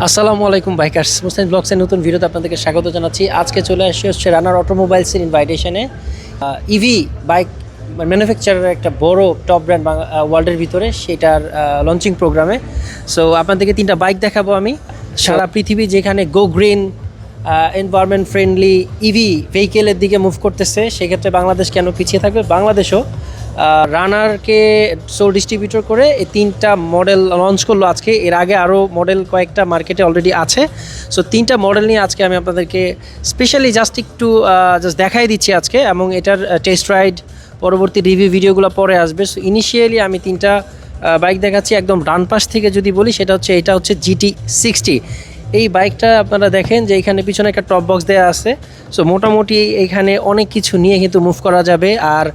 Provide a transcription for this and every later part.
আসসালামু আলাইকুম বাইকার্স, মুসলিম ব্লগসের নতুন ভিডিওতে আপনাদেরকে স্বাগত জানাচ্ছি। আজকে চলে আসছে রানার অটোমোবাইলসের ইনভাইটেশনে ইভি বাইক ম্যানুফ্যাকচারের একটা বড় টপ ব্র্যান্ড ওয়ার্ল্ডের ভিতরে, সেটার লঞ্চিং প্রোগ্রামে। সো আপনাদেরকে 3টা বাইক দেখাবো আমি। সারা পৃথিবী যেখানে go green, environment friendly EV ভেহিকেলের দিকে মুভ করতেছে, সেক্ষেত্রে বাংলাদেশ কেন পিছিয়ে থাকবে? বাংলাদেশও রানারকে সোল ডিস্ট্রিবিউটর করে এই 3টা মডেল লঞ্চ করলো আজকে। এর আগে আরও মডেল কয়েকটা মার্কেটে অলরেডি আছে। সো 3টা মডেল নিয়ে আজকে আমি আপনাদেরকে স্পেশালি জাস্ট দেখাই দিচ্ছি আজকে, এবং এটার টেস্ট রাইড পরবর্তী রিভিউ ভিডিওগুলো পরে আসবে। সো ইনিশিয়ালি আমি 3টা বাইক দেখাচ্ছি। একদম ডান পাশ থেকে যদি বলি, এটা হচ্ছে GT60। এই বাইকটা আপনারা দেখেন যে এখানে পিছনে একটা টপ বক্স দেওয়া আছে। সো মোটামুটি এখানে অনেক কিছু নিয়ে কিন্তু মুভ করা যাবে। আর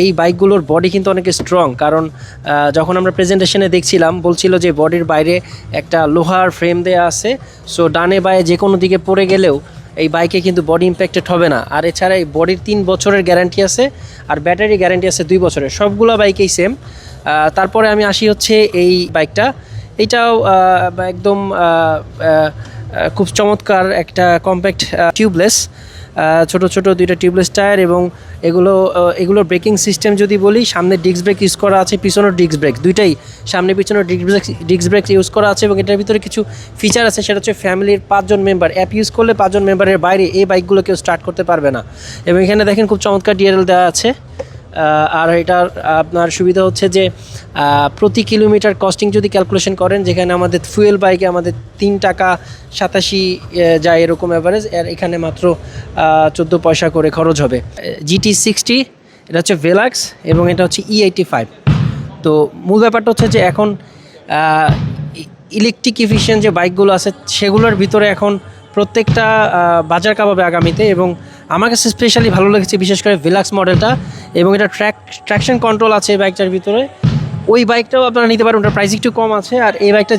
এই বাইকগুলোর বডি কিন্তু অনেক স্ট্রং, কারণ যখন আমরা প্রেজেন্টেশনে দেখছিলাম বলছিল যে বডির বাইরে একটা লোহার ফ্রেম দেওয়া আছে। সো ডানে বায়ে যে কোনো দিকে পড়ে গেলেও এই বাইকে কিন্তু বডি ইম্প্যাক্টেড হবে না। আর এছাড়া এই বডির 3 বছরের গ্যারান্টি আছে, আর ব্যাটারি গ্যারান্টি আছে 2 বছরের। সবগুলো বাইকেই সেম। তারপরে আমি আসি হচ্ছে এই বাইকটা। এইটাও একদম খুব চমৎকার একটা কম্প্যাক্ট টিউবলেস, ছোট 2টা টিউবলেস টায়ার, এবং এগুলোর ব্রেকিং সিস্টেম যদি বলি, সামনে ডিস্ক ব্রেক ইউজ করা আছে, পিছনের ডিস্ক ব্রেক, দুইটাই সামনে পিছনের ডিস্ক ব্রেক ইউজ করা আছে। এবং এটার ভিতরে কিছু ফিচার আছে, সেটা হচ্ছে ফ্যামিলির 5 জন মেম্বার অ্যাপ ইউজ করলে 5 জন মেম্বারের বাইরে এই বাইকগুলো কেউ স্টার্ট করতে পারবে না। এবং এখানে দেখেন খুব চমৎকার ডিআরএল দেওয়া আছে। আর এটার আপনার সুবিধা হচ্ছে যে প্রতি কিলোমিটার কস্টিং যদি ক্যালকুলেশন করেন, যেখানে আমাদের ফুয়েল বাইকে আমাদের 3 টাকা 87 যায় এরকম অ্যাভারেজ, আর এখানে মাত্র 14 পয়সা করে খরচ হবে। GT60 এটা হচ্ছে ভেলাক্স, এবং এটা হচ্ছে E85। তো মূল ব্যাপারটা হচ্ছে যে এখন ইলেকট্রিক এফিশিয়েন্ট যে বাইকগুলো আছে সেগুলোর ভিতরে এখন প্রত্যেকটা বাজার কাঁপাবে আগামীতে। এবং আমার কাছে স্পেশালি ভালো লেগেছে বিশেষ করে ভেলাক্স মডেলটা, এবং এটা ট্র্যাকশন কন্ট্রোল আছে এই বাইকটার ভিতরে। ওই বাইকটাও আপনারা নিতে পারেন, ওটার প্রাইস একটু কম আছে। আর এই বাইকটা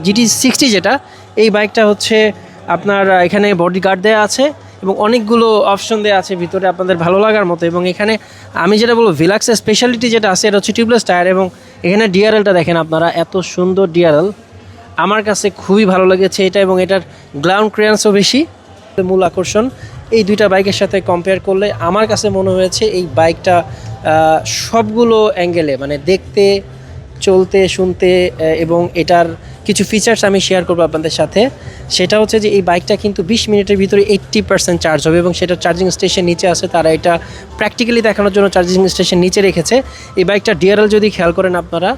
GT60 যেটা এই বাইকটা হচ্ছে আপনার এখানে বডি গার্ড দেওয়া আছে এবং অনেকগুলো অপশন দেওয়া আছে ভিতরে আপনাদের ভালো লাগার মতো। এবং এখানে আমি যেটা বলবো, ভেলাক্সের স্পেশালিটি যেটা আছে এটা হচ্ছে টিউবলেস টায়ার। এবং এখানে ডিআরএলটা দেখেন আপনারা, এত সুন্দর ডিআরএল, আমার কাছে খুবই ভালো লেগেছে এটা। এবং এটার গ্রাউন্ড ক্লিয়ারেন্সও বেশি। মূল আকর্ষণ এই 2টা বাইকের সাথে কম্পেয়ার করলে আমার কাছে মনে হয়েছে এই বাইকটা সবগুলো অ্যাঙ্গেলে, মানে দেখতে, চলতে, শুনতে, এবং এটার কিছু ফিচার্স আমি শেয়ার করবো আপনাদের সাথে। সেটা হচ্ছে যে এই বাইকটা কিন্তু 20 মিনিটের ভিতরে 80% চার্জ হবে, এবং সেটা চার্জিং স্টেশন নিচে আছে। তারা এটা প্র্যাকটিক্যালি দেখানোর জন্য চার্জিং স্টেশন নিচে রেখেছে। এই বাইকটা ডিআরএল যদি খেয়াল করেন আপনারা,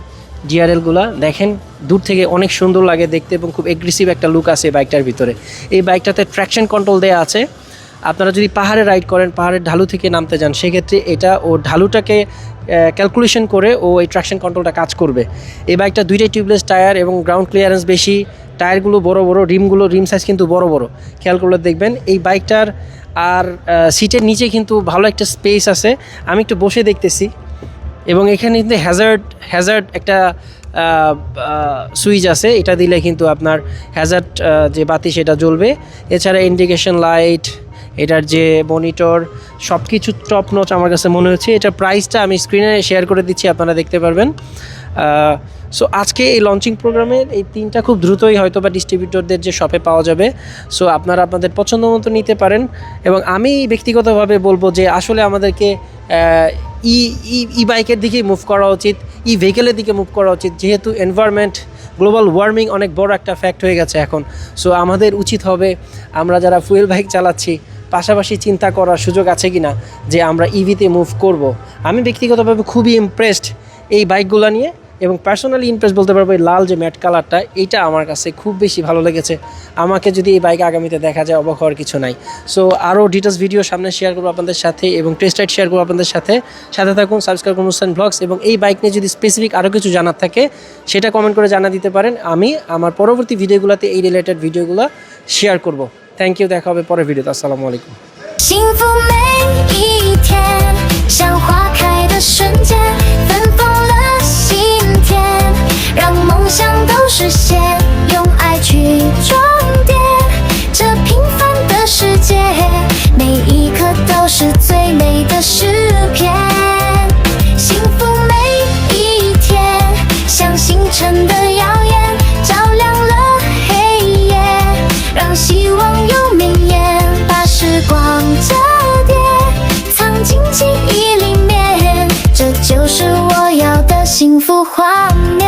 ডিআরএলগুলো দেখেন দূর থেকে অনেক সুন্দর লাগে দেখতে, এবং খুব এগ্রেসিভ একটা লুক আছে এই বাইকটার ভিতরে। এই বাইকটাতে ট্র্যাকশন কন্ট্রোল দেওয়া আছে। আপনারা যদি পাহাড়ে রাইড করেন, পাহাড়ের ঢালু থেকে নামতে যান, সেক্ষেত্রে এটা ও ঢালুটাকে ক্যালকুলেশন করে ও এই ট্র্যাকশন কন্ট্রোলটা কাজ করবে। এই বাইকটা 2টাই টিউবলেস টায়ার, এবং গ্রাউন্ড ক্লিয়ারেন্স বেশি, টায়ারগুলো বড়, রিম সাইজ কিন্তু বড় খেয়াল করলে দেখবেন এই বাইকটার। আর সিটের নিচে কিন্তু ভালো একটা স্পেস আছে, আমি একটু বসে দেখতেছি। এবং এখানে কিন্তু হ্যাজার্ড একটা সুইচ আছে, এটা দিলে কিন্তু আপনার হ্যাজার্ড যে বাতি সেটা জ্বলবে। এছাড়া ইন্ডিকেশন লাইট, এটার যে মনিটর, সব কিছু টপ নচ আমার কাছে মনে হচ্ছে। এটার প্রাইসটা আমি স্ক্রিনে শেয়ার করে দিচ্ছি, আপনারা দেখতে পারবেন। সো আজকে এই লঞ্চিং প্রোগ্রামের এই 3টা খুব দ্রুতই হয়তো বা ডিস্ট্রিবিউটরদের যে শপে পাওয়া যাবে। সো আপনারা আপনাদের পছন্দ মতো নিতে পারেন। এবং আমি ব্যক্তিগতভাবে বলবো যে আসলে আমাদেরকে ই বাইকের দিকেই মুভ করা উচিত, ই ভেহিকেলের দিকে মুভ করা উচিত, যেহেতু এনভায়রনমেন্ট, গ্লোবাল ওয়ার্মিং অনেক বড় একটা ফ্যাক্ট হয়ে গেছে এখন। সো আমাদের উচিত হবে, আমরা যারা ফুয়েল বাইক চালাচ্ছি, পাশাপাশি চিন্তা করার সুযোগ আছে কি না যে আমরা ইভিতে মুভ করব। আমি ব্যক্তিগতভাবে খুবই ইমপ্রেসড এই বাইকগুলো নিয়ে, এবং পার্সোনালি ইমপ্রেস বলতে পারবো এই লাল যে ম্যাট কালারটা, এইটা আমার কাছে খুব বেশি ভালো লেগেছে। আমাকে যদি এই বাইক আগামীতে দেখা যায়, অবাক হওয়ার কিছু নাই। সো আরও ডিটেলস ভিডিও সামনে শেয়ার করবো আপনাদের সাথে, এবং টেস্ট রাইড শেয়ার করবো আপনাদের সাথে থাকুন, সাবস্ক্রাইব করুন মুসলিম ব্লগস। এবং এই বাইক নিয়ে যদি স্পেসিফিক আরও কিছু জানার থাকে, সেটা কমেন্ট করে জানা দিতে পারেন। আমি আমার পরবর্তী ভিডিওগুলোতে এই রিলেটেড ভিডিওগুলো শেয়ার করব। থ্যাংক ইউ, দেখা হবে পরের ভিডিওতে। আসসালামু আলাইকুম।幸福每一天，像花开的瞬间，芬芳了心田，让梦想都实现，用爱去装点这平凡的世界，每一刻都是最美的诗篇。幸福每一天，像星辰的耀眼，照亮了幸福画面。